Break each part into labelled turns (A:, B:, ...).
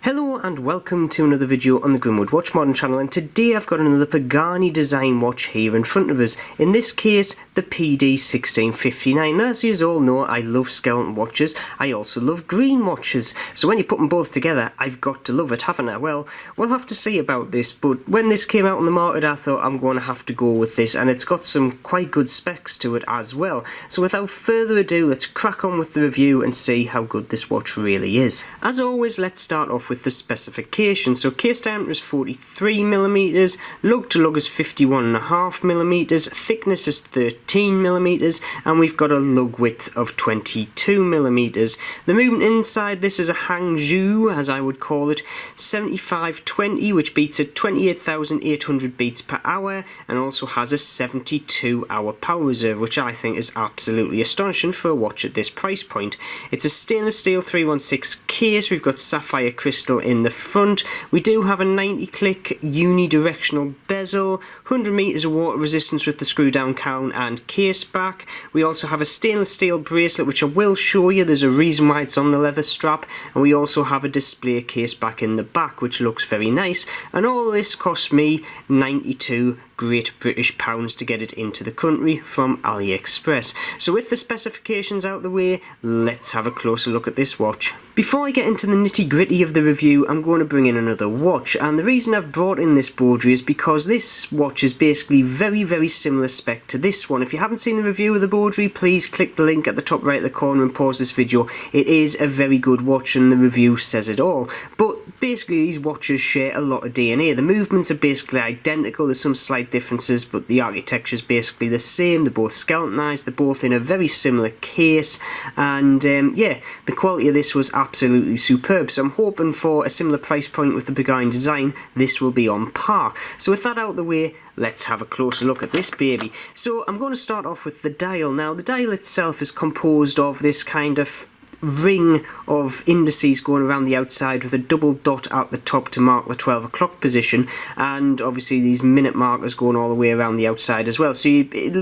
A: Hello and welcome to another video on the Grimwood Watch Modern channel, and today I've got another Pagani Design watch here in front of us. In this case, the PD1659. As you all know, I love skeleton watches. I also love green watches. So when you put them both together, I've got to love it, haven't I? Well, we'll have to see about this, but when this came out on the market, I thought I'm going to have to go with this, and it's got some quite good specs to it as well. So without further ado, let's crack on with the review and see how good this watch really is. As always, let's start off with the specifications. So case diameter is 43mm, lug to lug is 51.5mm, thickness is 13mm, and we've got a lug width of 22mm. The movement inside this is a Hangzhou, as I would call it, 7520, which beats at 28,800 beats per hour, and also has a 72-hour power reserve, which I think is absolutely astonishing for a watch at this price point. It's a stainless steel 316 case. We've got sapphire crystal in the front. We do have a 90-click unidirectional bezel, 100 meters of water resistance with the screw down crown and case back. We also have a stainless steel bracelet, which I will show you. There's a reason why it's on the leather strap, and we also have a display case back in the back, which looks very nice. And all this cost me 92 Great British pounds to get it into the country from Aliexpress. So with the specifications out the way, let's have a closer look at this watch. Before I get into the nitty gritty of the review, I'm going to bring in another watch, and the reason I've brought in this Baudry is because this watch is basically very similar spec to this one. If you haven't seen the review of the Baudry, please click the link at the top right of the corner and pause this video. It is a very good watch and the review says it all. But basically these watches share a lot of DNA. The movements are basically identical, there's some slight differences, but the architecture is basically the same. They're both skeletonized, they're both in a very similar case, and yeah, the quality of this was absolutely superb. So I'm hoping for a similar price point with the Pagani Design, this will be on par. So with that out of the way, let's have a closer look at this baby. So I'm going to start off with the dial. Now the dial itself is composed of this kind of ring of indices going around the outside with a double dot at the top to mark the 12 o'clock position, and obviously these minute markers going all the way around the outside as well. So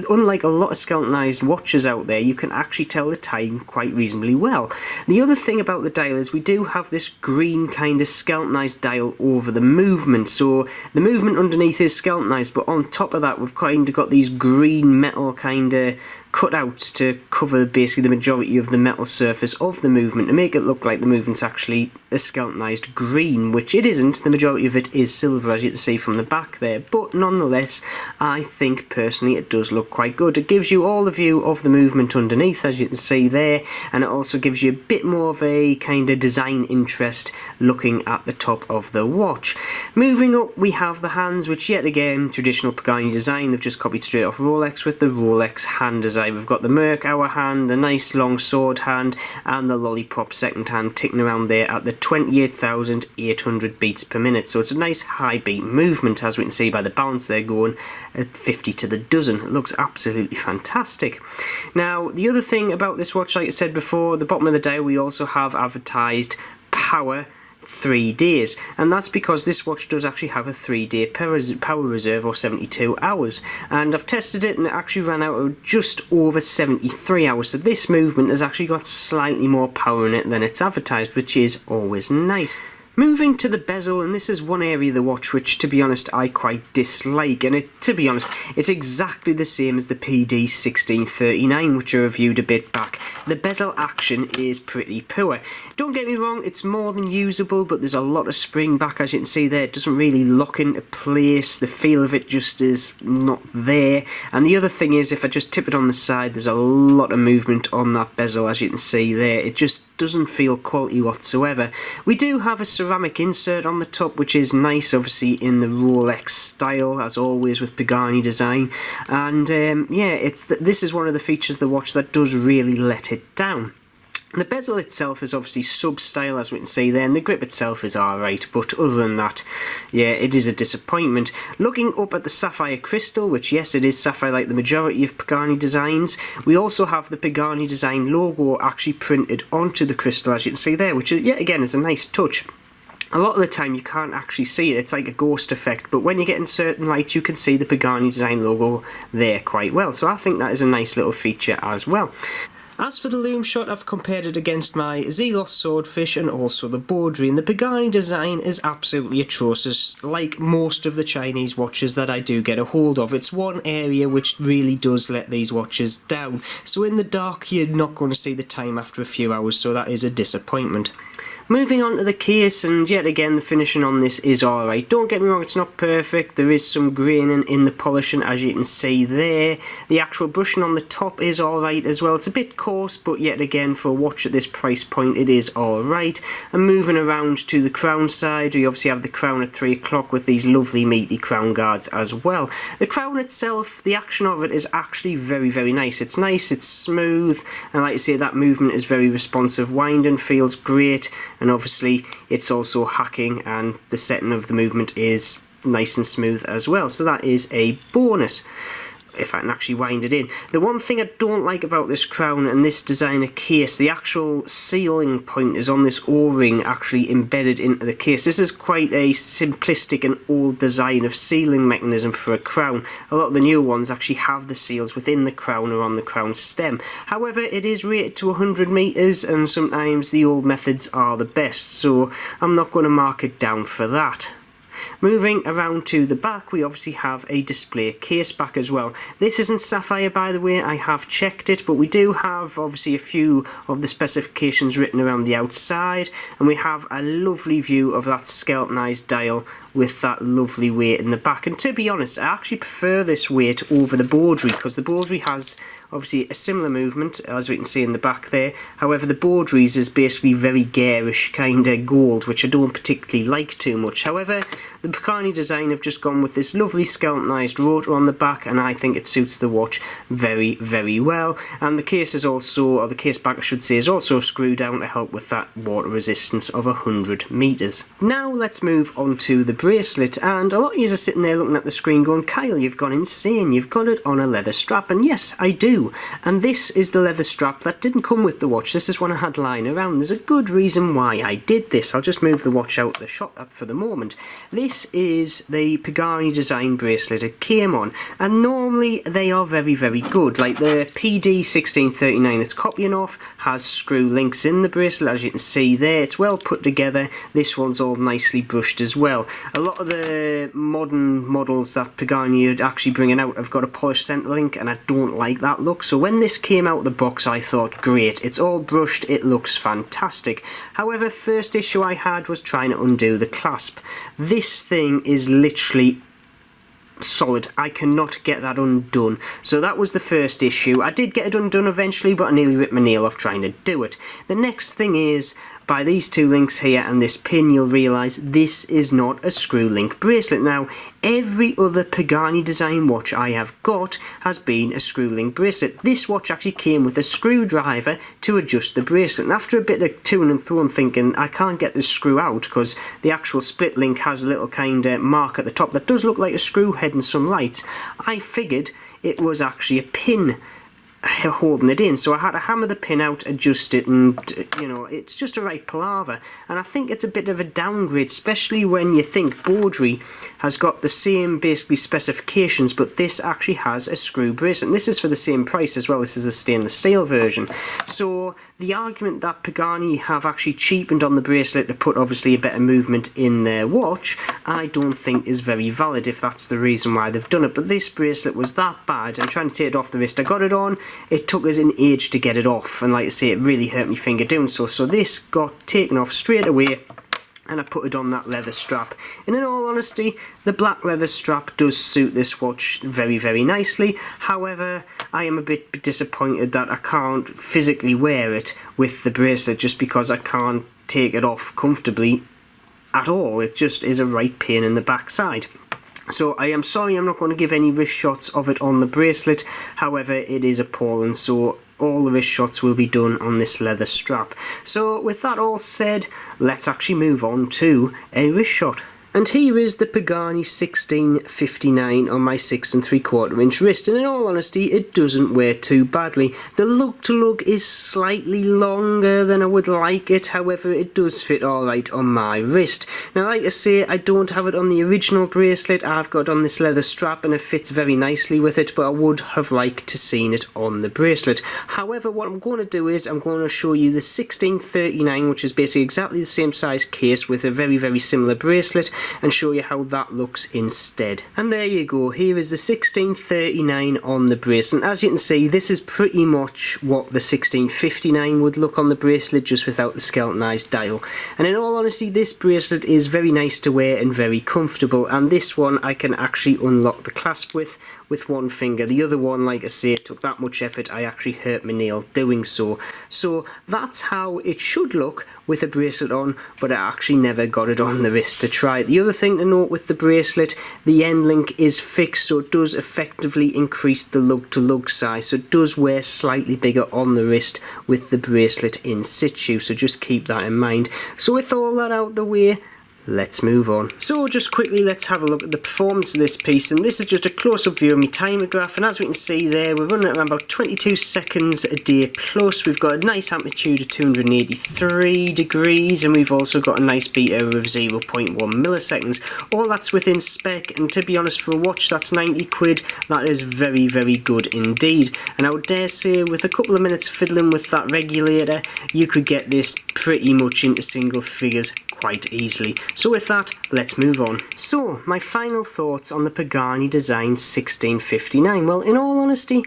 A: unlike a lot of skeletonized watches out there, you can actually tell the time quite reasonably well. The other thing about the dial is we do have this green kind of skeletonized dial over the movement. So the movement underneath is skeletonized, but on top of that we've kind of got these green metal kind of cutouts to cover basically the majority of the metal surface of the movement to make it look like the movement's actually a skeletonized green, which it isn't. The majority of it is silver, as you can see from the back there, but nonetheless I think personally it does look quite good. It gives you all the view of the movement underneath, as you can see there, and it also gives you a bit more of a kind of design interest looking at the top of the watch. Moving up, we have the hands, which yet again traditional Pagani design. They've just copied straight off Rolex with the Rolex hand design. We've got the Merc hour hand, the nice long sword hand, and the lollipop second hand ticking around there at the 28,800 beats per minute. So it's a nice high beat movement, as we can see by the balance there, going at 50 to the dozen. It looks absolutely fantastic. Now the other thing about this watch, like I said before, the bottom of the dial we also have advertised power 3 days, and that's because this watch does actually have a 3-day power reserve, or 72 hours, and I've tested it and it actually ran out of just over 73 hours. So this movement has actually got slightly more power in it than it's advertised, which is always nice. Moving to the bezel, and this is one area of the watch which, to be honest, I quite dislike, and to be honest, it's exactly the same as the PD1639, which I reviewed a bit back. The bezel action is pretty poor. Don't get me wrong, it's more than usable, but there's a lot of spring back, as you can see there. It doesn't really lock into place, the feel of it just is not there. And the other thing is, if I just tip it on the side, there's a lot of movement on that bezel, as you can see there. It just doesn't feel quality whatsoever. We do have a ceramic insert on the top, which is nice, obviously in the Rolex style, as always with Pagani Design, and yeah, this is one of the features of the watch that does really let it down. The bezel itself is obviously sub-style, as we can see there, and the grip itself is alright, but other than that, yeah, it is a disappointment. Looking up at the sapphire crystal, which yes, it is sapphire like the majority of Pagani designs, we also have the Pagani Design logo actually printed onto the crystal, as you can see there, which yet again is a nice touch. A lot of the time you can't actually see it, it's like a ghost effect, but when you get in certain lights you can see the Pagani Design logo there quite well, so I think that is a nice little feature as well. As for the loom shot, I've compared it against my Zelos Swordfish and also the Baudry, and the Pagani design is absolutely atrocious, like most of the Chinese watches that I do get a hold of. It's one area which really does let these watches down, so in the dark you're not going to see the time after a few hours, so that is a disappointment. Moving on to the case, and yet again the finishing on this is alright. Don't get me wrong, it's not perfect. There is some graining in the polishing, as you can see there. The actual brushing on the top is alright as well. It's a bit coarse, but yet again for a watch at this price point it is alright. And moving around to the crown side, we obviously have the crown at 3 o'clock with these lovely meaty crown guards as well. The crown itself, the action of it is actually very, very nice. It's nice, it's smooth, and like I say, that movement is very responsive. Winding feels great. And obviously it's also hacking, and the setting of the movement is nice and smooth as well, so that is a bonus if I can actually wind it in. The one thing I don't like about this crown and this designer case, the actual sealing point is on this O-ring actually embedded into the case. This is quite a simplistic and old design of sealing mechanism for a crown. A lot of the newer ones actually have the seals within the crown or on the crown stem. However, it is rated to 100 meters, and sometimes the old methods are the best, so I'm not going to mark it down for that. Moving around to the back, we obviously have a display case back as well. This isn't sapphire, by the way, I have checked it, but we do have obviously a few of the specifications written around the outside, and we have a lovely view of that skeletonized dial with that lovely weight in the back. And to be honest, I actually prefer this weight over the Baudry, because the Baudry has obviously a similar movement, as we can see in the back there. However, the Baudry's is basically very garish kind of gold, which I don't particularly like too much. However, the Pagani design have just gone with this lovely skeletonized rotor on the back, and I think it suits the watch very, very well. And the case is also, or the case back I should say, is also screwed down to help with that water resistance of 100 meters. Now let's move on to the bracelet, and a lot of you are sitting there looking at the screen going, Kyle, you've gone insane, you've got it on a leather strap. And yes, I do. And this is the leather strap that didn't come with the watch. This is one I had lying around. There's a good reason why I did this. I'll just move the watch out of the shot for the moment. This is the Pagani Design bracelet it came on, and normally they are very, very good. Like the PD1659 it's copying off has screw links in the bracelet, as you can see there. It's well put together. This one's all nicely brushed as well. A lot of the modern models that Pagani are actually bringing out have got a polished centre link, and I don't like that look. So when this came out of the box, I thought, great, it's all brushed, it looks fantastic. However, first issue I had was trying to undo the clasp. This thing is literally solid. I cannot get that undone. So that was the first issue. I did get it undone eventually, but I nearly ripped my nail off trying to do it. The next thing is, by these two links here and this pin, you'll realise this is not a screw link bracelet. Now, every other Pagani design watch I have got has been a screw link bracelet. This watch actually came with a screwdriver to adjust the bracelet. And after a bit of to and fro and thinking, I can't get this screw out because the actual split link has a little kind of mark at the top that does look like a screw head and some lights, I figured it was actually a pin holding it in, so I had to hammer the pin out, adjust it, and you know, it's just a right palaver. And I think it's a bit of a downgrade, especially when you think Baudry has got the same basically specifications, but this actually has a screw bracelet, and this is for the same price as well. This is a stainless steel version. So the argument that Pagani have actually cheapened on the bracelet to put obviously a better movement in their watch, I don't think is very valid if that's the reason why they've done it. But this bracelet was that bad, and trying to take it off the wrist, I got it on, it took us an age to get it off, and like I say, it really hurt my finger doing so. So this got taken off straight away, and I put it on that leather strap. And in all honesty, the black leather strap does suit this watch very, very nicely. However, I am a bit disappointed that I can't physically wear it with the bracelet, just because I can't take it off comfortably at all. It just is a right pain in the backside. So I am sorry, I'm not going to give any wrist shots of it on the bracelet. However, it is appalling, so all the wrist shots will be done on this leather strap. So with that all said, let's actually move on to a wrist shot. And here is the Pagani 1659 on my 6 3/4 inch wrist, and in all honesty it doesn't wear too badly. The lug to lug is slightly longer than I would like it, however it does fit alright on my wrist. Now like I say, I don't have it on the original bracelet, I've got it on this leather strap and it fits very nicely with it, but I would have liked to seen it on the bracelet. However, what I'm going to do is I'm going to show you the 1639, which is basically exactly the same size case with a very similar bracelet, and show you how that looks instead. And there you go, here is the 1639 on the bracelet. As you can see, this is pretty much what the 1659 would look on the bracelet, just without the skeletonized dial. And in all honesty, this bracelet is very nice to wear and very comfortable, and this one I can actually unlock the clasp with one finger. The other one, like I say, it took that much effort, I actually hurt my nail doing so. So that's how it should look with a bracelet on, but I actually never got it on the wrist to try it. The other thing to note with the bracelet, the end link is fixed, so it does effectively increase the lug to lug size, so it does wear slightly bigger on the wrist with the bracelet in situ, so just keep that in mind. So with all that out the way, let's move on. So just quickly, let's have a look at the performance of this piece, and this is just a close-up view of my Timegrapher, and as we can see there, we're running at around about 22 seconds a day plus. We've got a nice amplitude of 283 degrees, and we've also got a nice beat error of 0.1 milliseconds. All that's within spec, and to be honest, for a watch that's 90 quid, that is very good indeed. And I would dare say, with a couple of minutes fiddling with that regulator, you could get this pretty much into single figures quite easily. So with that, let's move on. So, my final thoughts on the Pagani Design 1659. Well, in all honesty,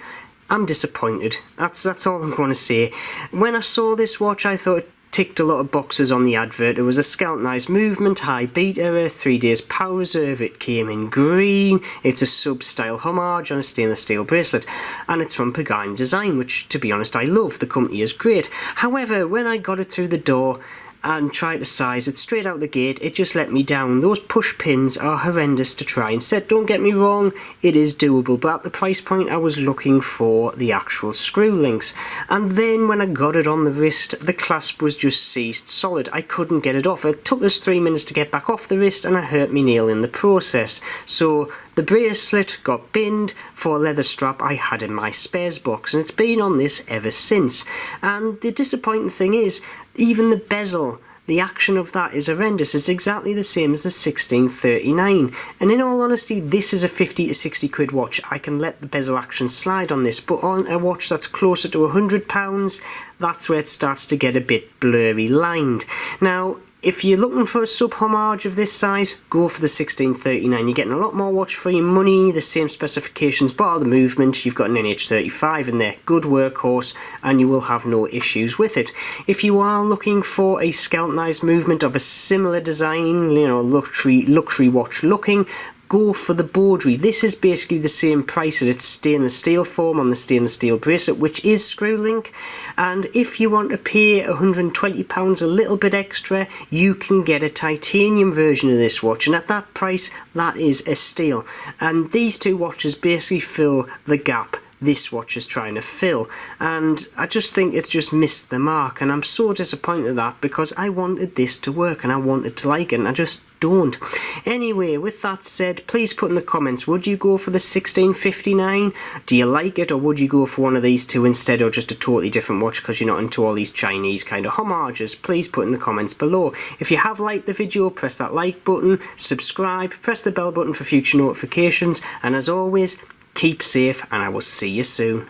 A: I'm disappointed. That's all I'm going to say. When I saw this watch, I thought it ticked a lot of boxes on the advert. It was a skeletonized movement, high beat error, 3 days power reserve, it came in green, it's a sub-style homage on a stainless steel bracelet, and it's from Pagani Design, which, to be honest, I love. The company is great. However, when I got it through the door and tried to size it straight out the gate, it just let me down. Those push pins are horrendous to try and set. Don't get me wrong, it is doable, but at the price point I was looking for the actual screw links. And then when I got it on the wrist, the clasp was just seized solid. I couldn't get it off. It took us 3 minutes to get back off the wrist, and I hurt my nail in the process. So the bracelet got binned for a leather strap I had in my spares box, and it's been on this ever since. And the disappointing thing is, even the bezel, the action of that is horrendous. It's exactly the same as the 1639. And in all honesty, this is a 50 to 60 quid watch. I can let the bezel action slide on this, but on a watch that's closer to £100, that's where it starts to get a bit blurry lined. Now, if you're looking for a sub-homage of this size, go for the 1639. You're getting a lot more watch for your money, the same specifications, bar the movement, you've got an NH35 in there, good workhorse, and you will have no issues with it. If you are looking for a skeletonized movement of a similar design, you know, luxury watch looking, go for the Baudry. This is basically the same price as its stainless steel form on the stainless steel bracelet, which is screw link. And if you want to pay £120 a little bit extra, you can get a titanium version of this watch, and at that price, that is a steal. And these two watches basically fill the gap this watch is trying to fill, and I just think it's just missed the mark, and I'm so disappointed at that, because I wanted this to work and I wanted to like it, and I just don't. Anyway, with that said, please put in the comments, would you go for the 1659? Do you like it, or would you go for one of these two instead, or just a totally different watch because you're not into all these Chinese kind of homages? Please put in the comments below. If you have liked the video, press that like button, subscribe, press the bell button for future notifications, and as always, keep safe, and I will see you soon.